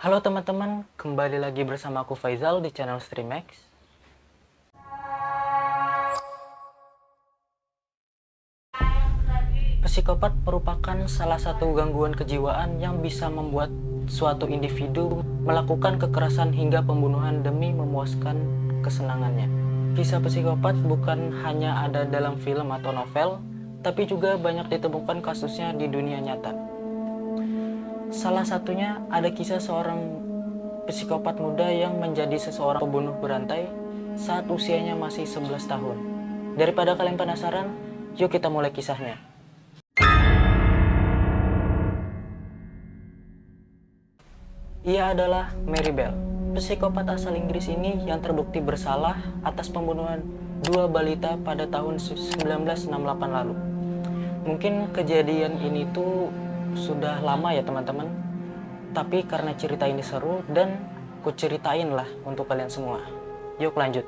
Halo teman-teman, kembali lagi bersama aku Faizal di channel Streamax. Psikopat merupakan salah satu gangguan kejiwaan yang bisa membuat suatu individu melakukan kekerasan hingga pembunuhan demi memuaskan kesenangannya. Kisah psikopat bukan hanya ada dalam film atau novel, tapi juga banyak ditemukan kasusnya di dunia nyata. Salah satunya ada kisah seorang psikopat muda yang menjadi seseorang pembunuh berantai saat usianya masih 11 tahun. Daripada kalian penasaran, yuk kita mulai kisahnya. Ia adalah Mary Bell, psikopat asal Inggris ini yang terbukti bersalah atas pembunuhan dua balita pada tahun 1968 lalu. Mungkin kejadian ini tuh sudah lama ya teman-teman, tapi karena cerita ini seru dan ku ceritain lah untuk kalian semua. Yuk lanjut.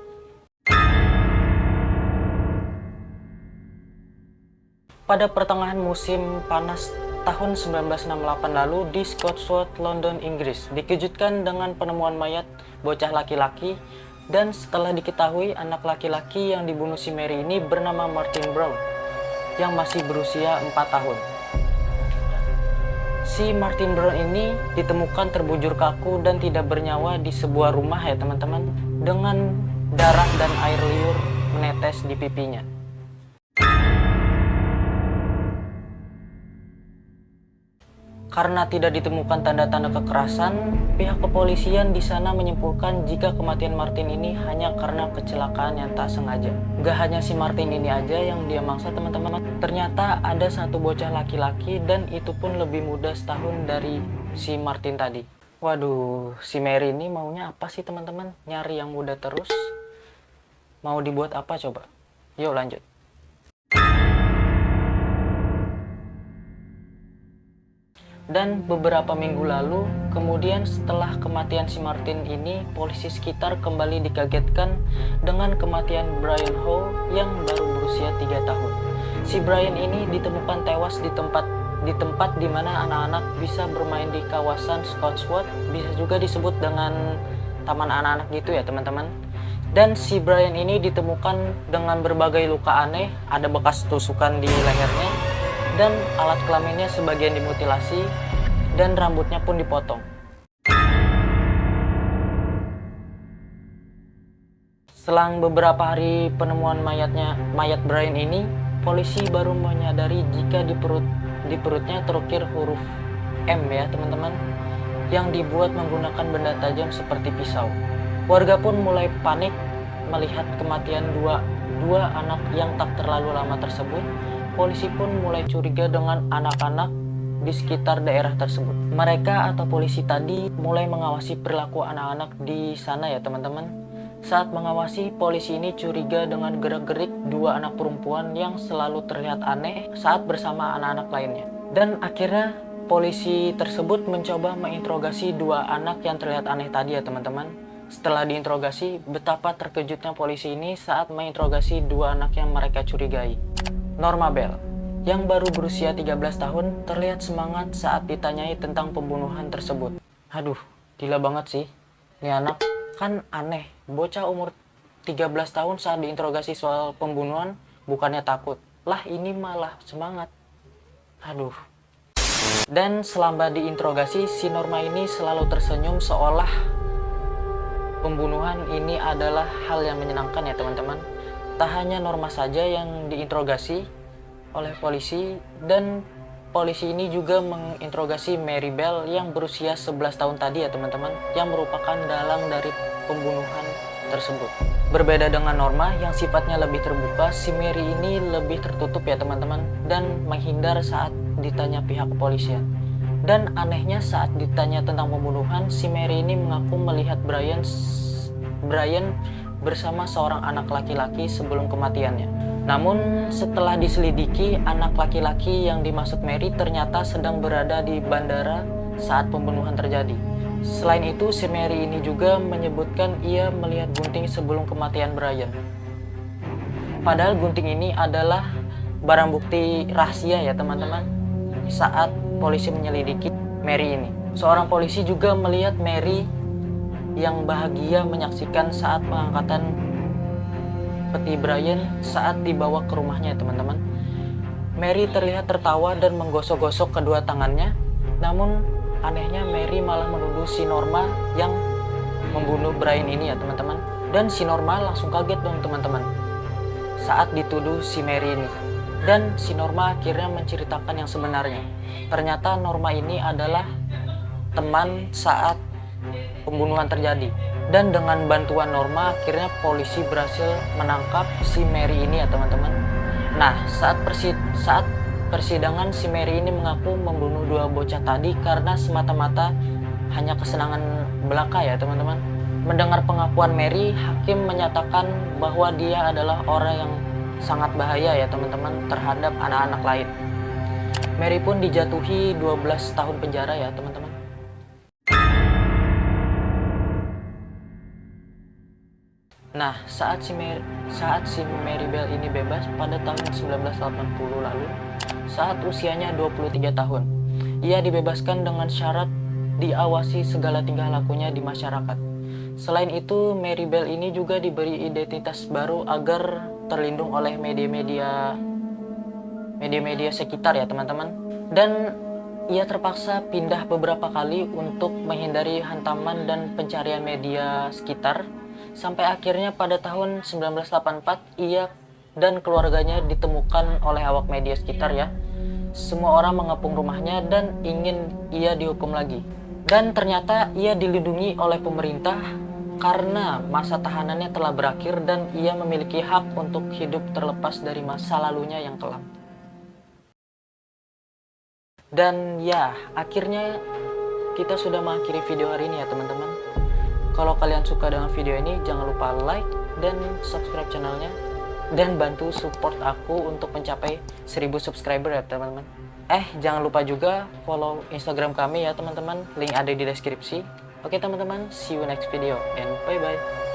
Pada pertengahan musim panas tahun 1968 lalu di Cotswold, London, Inggris, dikejutkan dengan penemuan mayat bocah laki-laki, dan setelah diketahui anak laki-laki yang dibunuh si Mary ini bernama Martin Brown yang masih berusia 4 tahun. Si Martin Brown ini ditemukan terbujur kaku dan tidak bernyawa di sebuah rumah ya teman-teman, dengan darah dan air liur menetes di pipinya. Karena tidak ditemukan tanda-tanda kekerasan, pihak kepolisian di sana menyimpulkan jika kematian Martin ini hanya karena kecelakaan yang tak sengaja. Gak hanya si Martin ini aja yang dia mangsa teman-teman, ternyata ada satu bocah laki-laki dan itu pun lebih muda setahun dari si Martin tadi. Waduh, si Mary ini maunya apa sih teman-teman? Nyari yang muda terus? Mau dibuat apa coba? Yuk lanjut. Dan beberapa minggu lalu, kemudian setelah kematian si Martin ini, polisi sekitar kembali dikagetkan dengan kematian Brian Howe yang baru berusia 3 tahun. Si Brian ini ditemukan tewas di tempat di mana anak-anak bisa bermain di kawasan Cotswold, bisa juga disebut dengan taman anak-anak gitu ya teman-teman. Dan si Brian ini ditemukan dengan berbagai luka aneh, ada bekas tusukan di lehernya, dan alat kelaminnya sebagian dimutilasi, dan rambutnya pun dipotong. Selang beberapa hari penemuan mayat Brian ini, polisi baru menyadari jika di perutnya terukir huruf M ya teman-teman, yang dibuat menggunakan benda tajam seperti pisau. Warga pun mulai panik melihat kematian dua anak yang tak terlalu lama tersebut. Polisi pun mulai curiga dengan anak-anak di sekitar daerah tersebut. Mereka atau polisi tadi mulai mengawasi perilaku anak-anak di sana ya teman-teman. Saat mengawasi, polisi ini curiga dengan gerak-gerik dua anak perempuan yang selalu terlihat aneh saat bersama anak-anak lainnya. Dan akhirnya polisi tersebut mencoba menginterogasi dua anak yang terlihat aneh tadi ya teman-teman. Setelah diinterogasi, betapa terkejutnya polisi ini saat menginterogasi dua anak yang mereka curigai. Norma Bell, yang baru berusia 13 tahun, terlihat semangat saat ditanyai tentang pembunuhan tersebut. Aduh, gila banget sih. Ini anak kan aneh. Bocah umur 13 tahun saat diinterogasi soal pembunuhan, bukannya takut. Lah ini malah semangat. Aduh. Dan selama diinterogasi, si Norma ini selalu tersenyum seolah pembunuhan ini adalah hal yang menyenangkan ya teman-teman. Tak hanya Norma saja yang diinterogasi oleh polisi, dan polisi ini juga menginterogasi Mary Bell yang berusia 11 tahun tadi ya teman-teman, yang merupakan dalang dari pembunuhan tersebut. Berbeda dengan Norma yang sifatnya lebih terbuka, si Mary ini lebih tertutup ya teman-teman, dan menghindar saat ditanya pihak kepolisian. Dan anehnya saat ditanya tentang pembunuhan, si Mary ini mengaku melihat Brian bersama seorang anak laki-laki sebelum kematiannya. Namun setelah diselidiki, anak laki-laki yang dimaksud Mary ternyata sedang berada di bandara saat pembunuhan terjadi. Selain itu, si Mary ini juga menyebutkan ia melihat gunting sebelum kematian Brian. Padahal gunting ini adalah barang bukti rahasia ya teman-teman saat polisi menyelidiki Mary ini. Seorang polisi juga melihat Mary yang bahagia menyaksikan saat pengangkatan peti Brian saat dibawa ke rumahnya, teman-teman. Mary terlihat tertawa dan menggosok-gosok kedua tangannya. Namun anehnya Mary malah menuduh si Norma yang membunuh Brian ini ya, teman-teman. Dan si Norma langsung kaget dong, teman-teman, saat dituduh si Mary ini. Dan si Norma akhirnya menceritakan yang sebenarnya. Ternyata Norma ini adalah teman saat pembunuhan terjadi. Dan dengan bantuan Norma akhirnya polisi berhasil menangkap si Mary ini ya, teman-teman. Nah, saat persidangan si Mary ini mengaku membunuh dua bocah tadi karena semata-mata hanya kesenangan belaka ya, teman-teman. Mendengar pengakuan Mary, hakim menyatakan bahwa dia adalah orang yang sangat bahaya ya, teman-teman, terhadap anak-anak lain. Mary pun dijatuhi 12 tahun penjara ya, teman-teman. Nah, saat si Mary Bell ini bebas pada tahun 1980 lalu, saat usianya 23 tahun, ia dibebaskan dengan syarat diawasi segala tingkah lakunya di masyarakat. Selain itu, Mary Bell ini juga diberi identitas baru agar terlindung oleh media-media sekitar ya, teman-teman. Dan ia terpaksa pindah beberapa kali untuk menghindari hantaman dan pencarian media sekitar. Sampai akhirnya pada tahun 1984 ia dan keluarganya ditemukan oleh awak media sekitar ya. Semua orang mengepung rumahnya dan ingin ia dihukum lagi. Dan ternyata ia dilindungi oleh pemerintah karena masa tahanannya telah berakhir dan ia memiliki hak untuk hidup terlepas dari masa lalunya yang kelam. Dan ya, akhirnya kita sudah mengakhiri video hari ini ya, teman-teman. Kalau kalian suka dengan video ini, jangan lupa like dan subscribe channelnya. Dan bantu support aku untuk mencapai 1000 subscriber ya, teman-teman. Jangan lupa juga follow Instagram kami ya, teman-teman. Link ada di deskripsi. Oke, teman-teman, see you next video and bye-bye.